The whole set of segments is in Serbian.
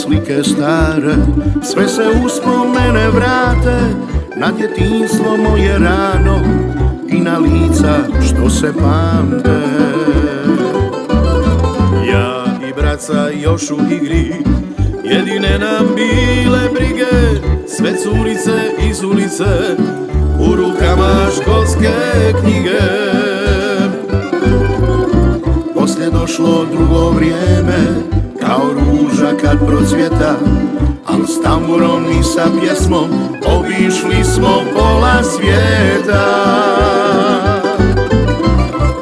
slike stare, sve se uspomene vrate na djetinjstvo moje rano i na lica što se pamte. Ja i braca još u igri, jedine nam bile brige, sve curice iz ulice, u rukama školske knjige. Poslije došlo drugo vrijeme, kao ruža kad procvjeta, al s tamburom i sa pjesmom obišli smo pola svijeta.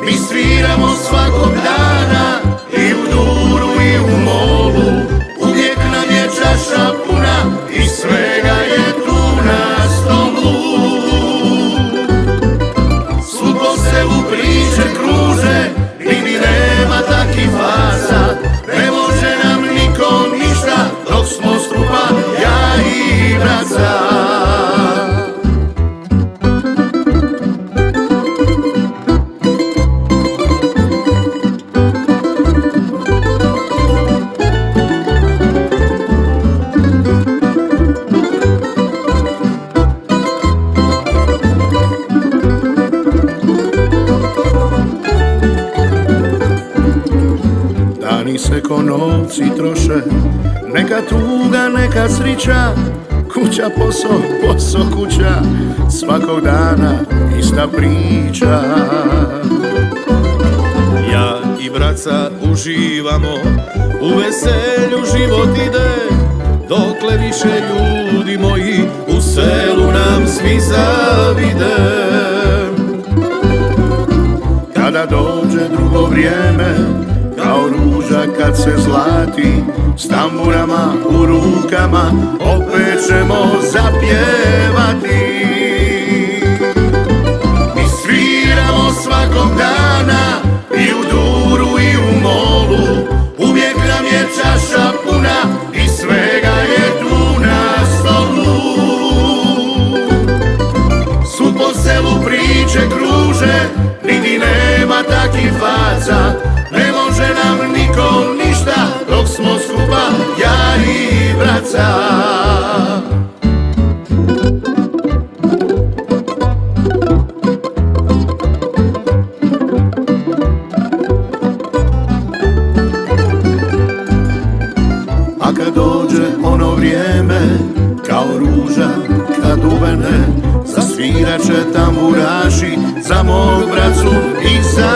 Mi sviramo svakog dana i u duru i u molu, uvijek nam je čaša puna i svega je tu na stolu. Svud po selu priče kruže, nigdje nema takih faza, ne može nam nikom ništa dok smo skupa ja i braca. Dani se ko novci troše, neka tuga, neka srića, kuća, posao, posao, kuća, svakog dana ista priča. Ja i braca uživamo, u veselju život ide, dokle više ljudi moji u selu nam svi zavide. Kada dođe drugo vrijeme, kao ruža kad se zlati, s tamburama u rukama opet ćemo zapjevati. Mi sviramo svakog dana i u duru i u molu, uvijek nam je čaša puna i svega je tu na stolu. Svud po selu priče kruže, nigdje nema takih faca, ne može nam nikom ništa dok smo skupa ja i braca. A kad dođe ono vrijeme, kao ruža kad uvene, zasvirat će tamburaši za mog bracu i za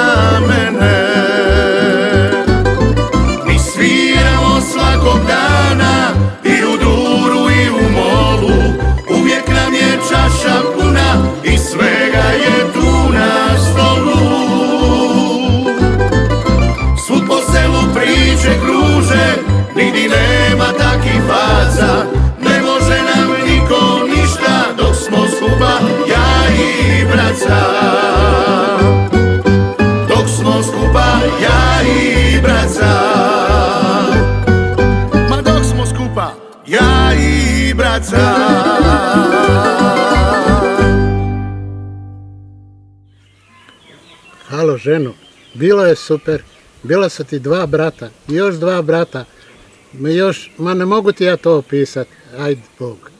mene. Mi sviramo svakog dana i u duru i u molu, uvijek nam je čaša puna i svega je tu na stolu. Svud po selu priče kruže, nigdje nema takih faca, ne može nam niko ništa dok smo skupa ja i braca. Dok smo skupa ja i braca. Ma dok smo skupa ja i braca. Halo ženo, bilo je super, bila su ti dva brata i još dva brata, ma ne mogu ti ja to opisati, ajde Bog.